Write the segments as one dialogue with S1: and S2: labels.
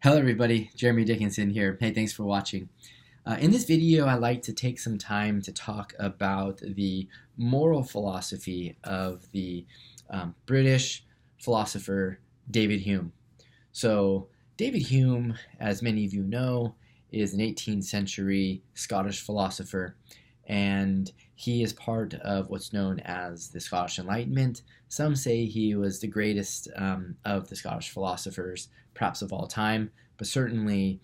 S1: Hello everybody, Jeremy Dickinson here. Hey, thanks for watching. In this video, I like to take some time to talk about the moral philosophy of the British philosopher David Hume. So, David Hume, as many of you know, is an 18th century Scottish philosopher, and he is part of what's known as the Scottish Enlightenment. Some say he was the greatest of the Scottish philosophers, perhaps of all time, but certainly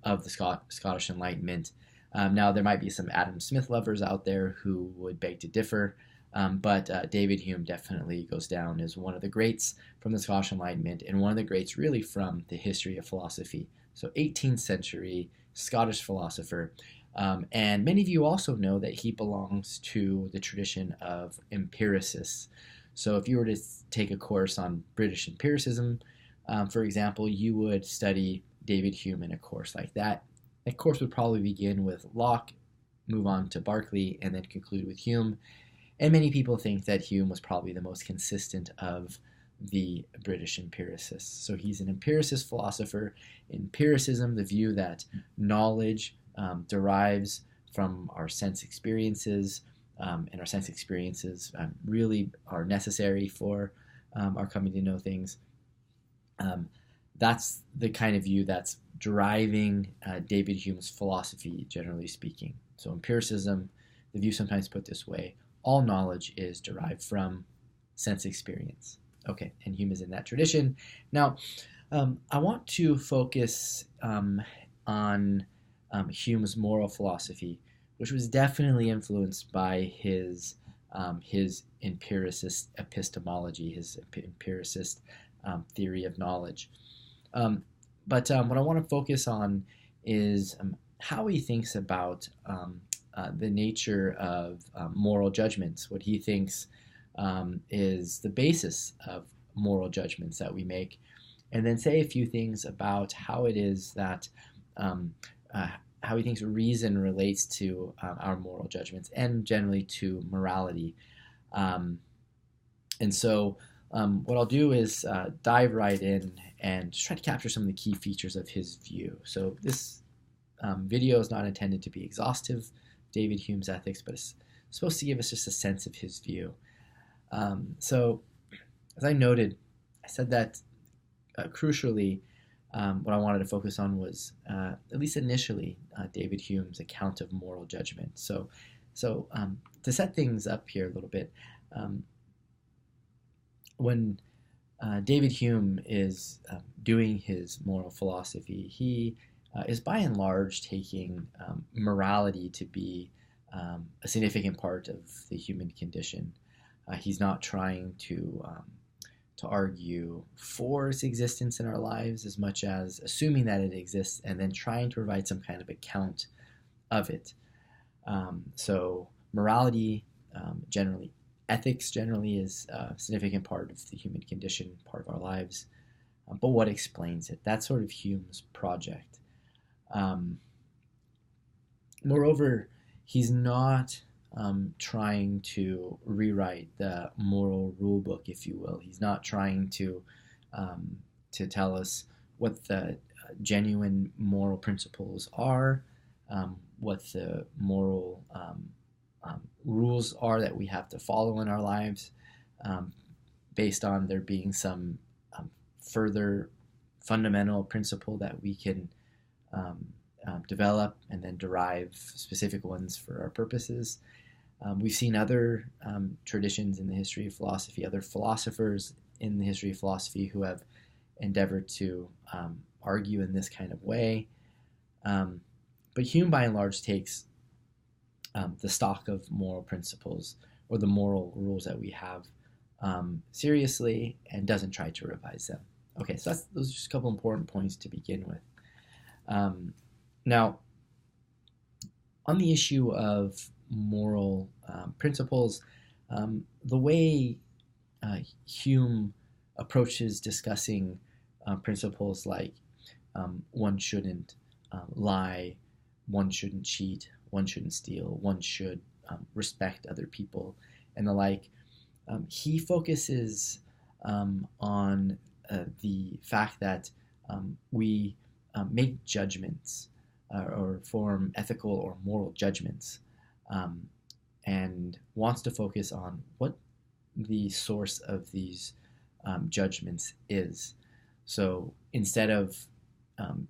S1: of the Scottish Enlightenment. Now, there might be some Adam Smith lovers out there who would beg to differ, but David Hume definitely goes down as one of the greats from the Scottish Enlightenment and one of the greats really from the history of philosophy. So 18th century Scottish philosopher. And many of you also know that he belongs to the tradition of empiricists. So if you were to take a course on British empiricism, for example, you would study David Hume in a course like that. That course would probably begin with Locke, move on to Berkeley, and then conclude with Hume. And many people think that Hume was probably the most consistent of the British empiricists. So he's an empiricist philosopher. Empiricism, the view that knowledge derives from our sense experiences, and our sense experiences really are necessary for our coming to know things. That's the kind of view that's driving David Hume's philosophy, generally speaking. So empiricism, the view sometimes put this way, all knowledge is derived from sense experience. Okay, and Hume is in that tradition. Now, I want to focus on Hume's moral philosophy, which was definitely influenced by his empiricist epistemology, his empiricist theory of knowledge. But what I want to focus on is how he thinks about the nature of moral judgments, what he thinks is the basis of moral judgments that we make, and then say a few things about how it is that how he thinks reason relates to our moral judgments and generally to morality. And so what I'll do is dive right in and just try to capture some of the key features of his view. So this video is not intended to be exhaustive, David Hume's ethics, but it's supposed to give us just a sense of his view. So as I noted, I said that crucially, what I wanted to focus on was, at least initially, David Hume's account of moral judgment. So to set things up here a little bit, when David Hume is doing his moral philosophy, he is by and large taking morality to be a significant part of the human condition. He's not trying to argue for its existence in our lives as much as assuming that it exists and then trying to provide some kind of account of it. So morality generally, ethics generally is a significant part of the human condition, part of our lives. But what explains it? That's sort of Hume's project. Moreover, he's not trying to rewrite the moral rule book, if you will. He's not trying to tell us what the genuine moral principles are, what the moral rules are that we have to follow in our lives, based on there being some further fundamental principle that we can develop and then derive specific ones for our purposes. We've seen other traditions in the history of philosophy, other philosophers in the history of philosophy who have endeavored to argue in this kind of way. But Hume, by and large, takes the stock of moral principles or the moral rules that we have seriously and doesn't try to revise them. Okay, so those are just a couple important points to begin with. Now, on the issue of moral principles, the way Hume approaches discussing principles like one shouldn't lie, one shouldn't cheat, one shouldn't steal, one should respect other people, and the like, he focuses on the fact that we make judgments or form ethical or moral judgments, and wants to focus on what the source of these judgments is. So instead of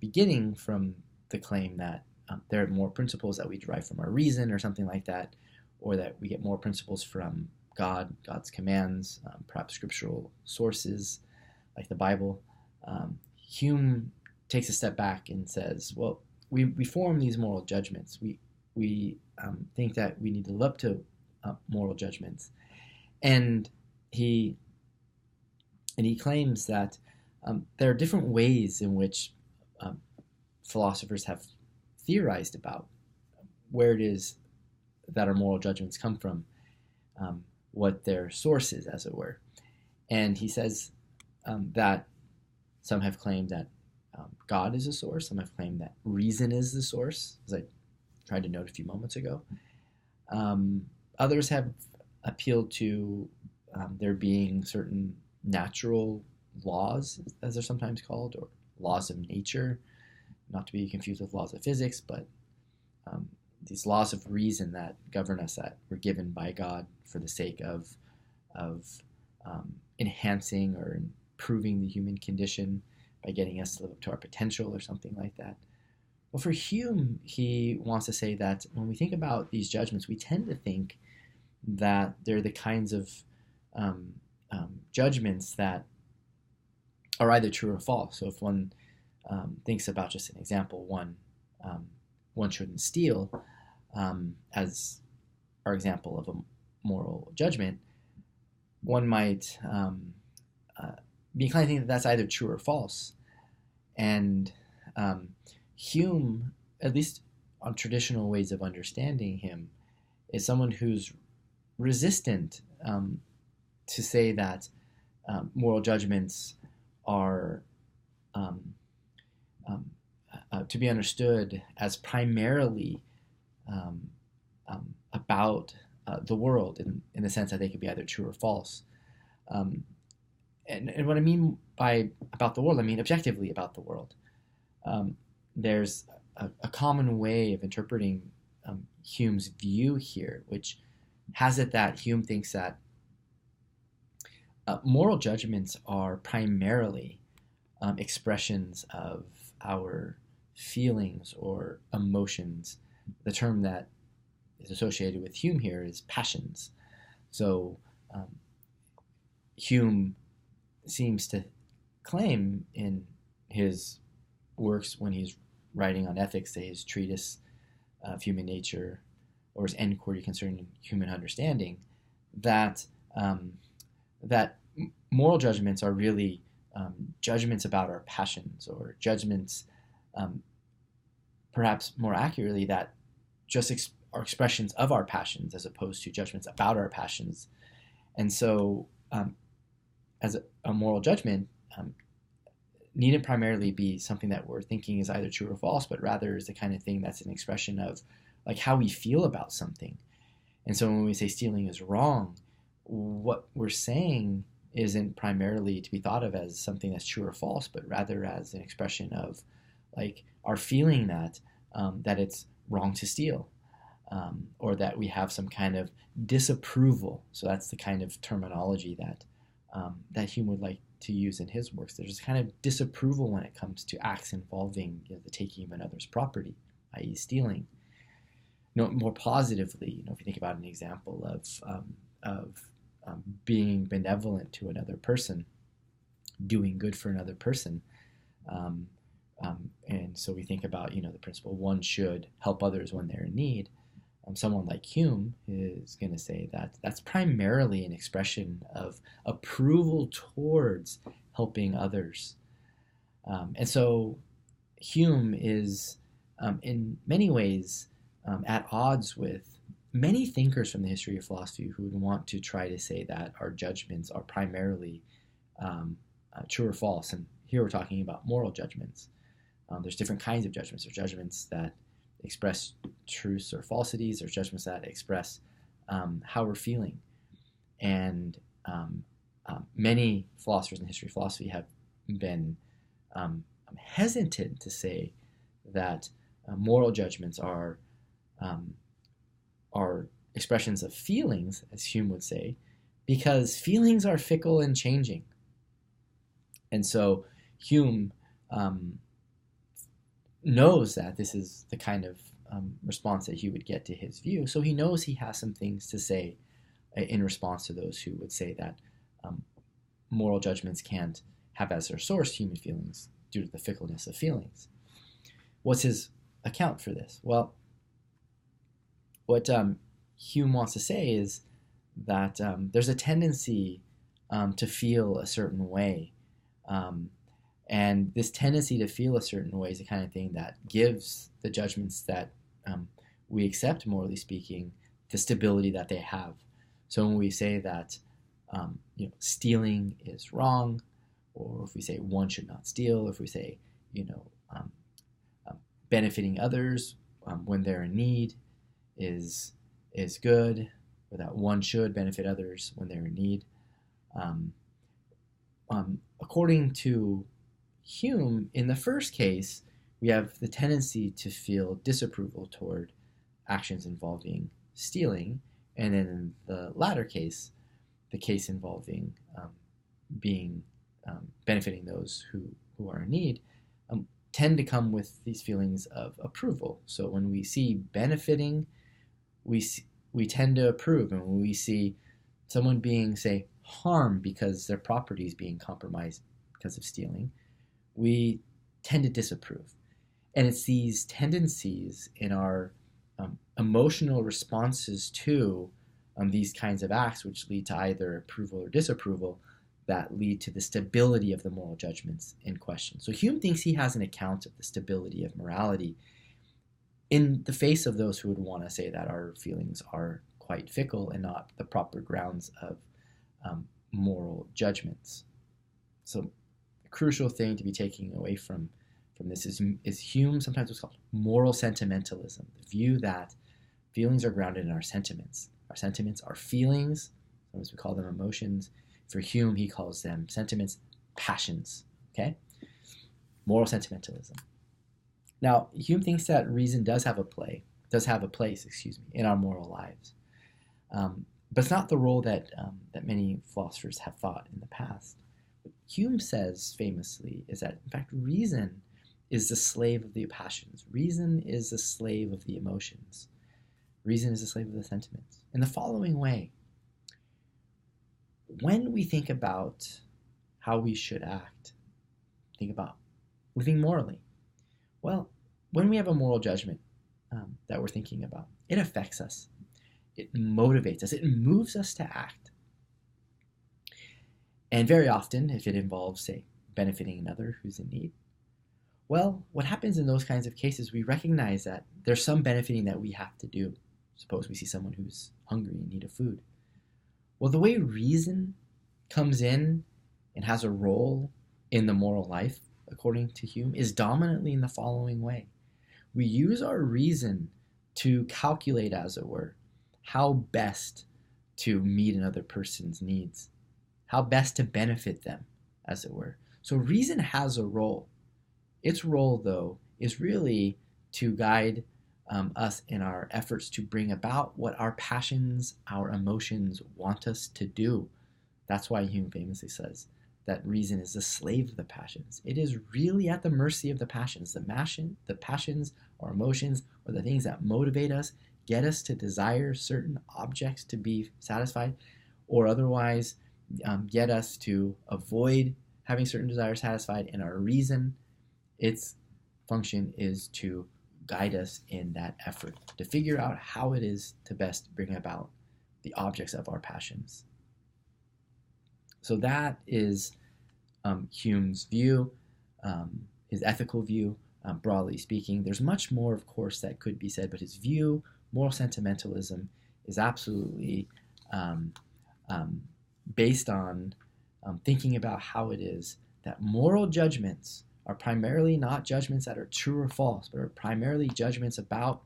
S1: beginning from the claim that there are more principles that we derive from our reason or something like that, or that we get more principles from God, God's commands, perhaps scriptural sources like the Bible, Hume takes a step back and says, well, we form these moral judgments. We think that we need to live up to moral judgments, and he claims that there are different ways in which philosophers have theorized about where it is that our moral judgments come from, what their source is, as it were. And he says that some have claimed that God is a source. Some have claimed that reason is the source, as I tried to note a few moments ago. Others have appealed to there being certain natural laws, as they're sometimes called, or laws of nature, not to be confused with laws of physics, but these laws of reason that govern us, that were given by God for the sake of enhancing or improving the human condition by getting us to live up to our potential or something like that. Well, for Hume, he wants to say that when we think about these judgments, we tend to think that they're the kinds of judgments that are either true or false. So if one thinks about, just an example, one shouldn't steal, as our example of a moral judgment, one might be inclined to think that that's either true or false. And Hume, at least on traditional ways of understanding him, is someone who's resistant to say that moral judgments are to be understood as primarily about the world, in the sense that they could be either true or false. And what I mean by about the world, I mean objectively about the world. There's a common way of interpreting Hume's view here, which has it that Hume thinks that moral judgments are primarily expressions of our feelings or emotions. The term that is associated with Hume here is passions. So Hume seems to claim in his works, when he's writing on ethics, say his treatise of human nature or his enquiry concerning human understanding, that that moral judgments are really judgments about our passions, or judgments, perhaps more accurately, that just are expressions of our passions as opposed to judgments about our passions. And so as a moral judgment needn't primarily be something that we're thinking is either true or false, but rather is the kind of thing that's an expression of like how we feel about something. And so when we say stealing is wrong, what we're saying isn't primarily to be thought of as something that's true or false, but rather as an expression of like our feeling that that it's wrong to steal, or that we have some kind of disapproval. So that's the kind of terminology that that Hume would like to use in his works. There's a kind of disapproval when it comes to acts involving the taking of another's property, i.e. stealing. More positively, if you think about an example of being benevolent to another person, doing good for another person, and so we think about the principle one should help others when they're in need. Someone like Hume is going to say that that's primarily an expression of approval towards helping others. And so Hume is, in many ways, at odds with many thinkers from the history of philosophy who would want to try to say that our judgments are primarily true or false. And here we're talking about moral judgments. There's different kinds of judgments. There's judgments that express truths or falsities. There's judgments that express how we're feeling. And many philosophers in the history of philosophy have been hesitant to say that moral judgments are expressions of feelings, as Hume would say, because feelings are fickle and changing. And so Hume knows that this is the kind of response that he would get to his view. So he knows he has some things to say in response to those who would say that moral judgments can't have as their source human feelings due to the fickleness of feelings. What's his account for this? Well, what Hume wants to say is that there's a tendency to feel a certain way. And this tendency to feel a certain way is the kind of thing that gives the judgments that we accept, morally speaking, the stability that they have. So when we say that stealing is wrong, or if we say one should not steal, or if we say benefiting others when they're in need is good, or that one should benefit others when they're in need. According to Hume, in the first case, we have the tendency to feel disapproval toward actions involving stealing, and then in the latter case, the case involving benefiting those who are in need, tend to come with these feelings of approval. So when we see benefiting, we tend to approve, and when we see someone being, say, harmed because their property is being compromised because of stealing, we tend to disapprove. And it's these tendencies in our emotional responses to these kinds of acts, which lead to either approval or disapproval, that lead to the stability of the moral judgments in question. So Hume thinks he has an account of the stability of morality in the face of those who would want to say that our feelings are quite fickle and not the proper grounds of moral judgments. So the crucial thing to be taking away from this is Hume, sometimes what's called moral sentimentalism, the view that feelings are grounded in our sentiments. Our sentiments are feelings, sometimes we call them emotions. For Hume, he calls them sentiments, passions, okay? Moral sentimentalism. Now, Hume thinks that reason does have a place, in our moral lives. But it's not the role that many philosophers have thought in the past. What Hume says famously is that, in fact, reason is the slave of the passions. Reason is the slave of the emotions. Reason is the slave of the sentiments. In the following way, when we think about how we should act, think about living morally, well, when we have a moral judgment that we're thinking about, it affects us. It motivates us. It moves us to act. And very often, if it involves, say, benefiting another who's in need, well, what happens in those kinds of cases, we recognize that there's some benefiting that we have to do. Suppose we see someone who's hungry in need of food. Well, the way reason comes in and has a role in the moral life, according to Hume, is dominantly in the following way. We use our reason to calculate, as it were, how best to meet another person's needs, how best to benefit them, as it were. So reason has a role. Its role, though, is really to guide us in our efforts to bring about what our passions, our emotions want us to do. That's why Hume famously says that reason is the slave of the passions. It is really at the mercy of the passions. The passions or emotions or the things that motivate us, get us to desire certain objects to be satisfied, or otherwise get us to avoid having certain desires satisfied. And our reason, its function is to guide us in that effort to figure out how it is to best bring about the objects of our passions. So that is Hume's view, his ethical view, broadly speaking. There's much more, of course, that could be said, but his view, moral sentimentalism, is absolutely based on thinking about how it is that moral judgments are primarily not judgments that are true or false, but are primarily judgments about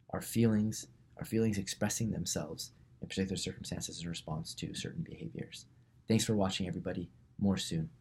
S1: our feelings expressing themselves in particular circumstances in response to certain behaviors. Thanks for watching, everybody. More soon.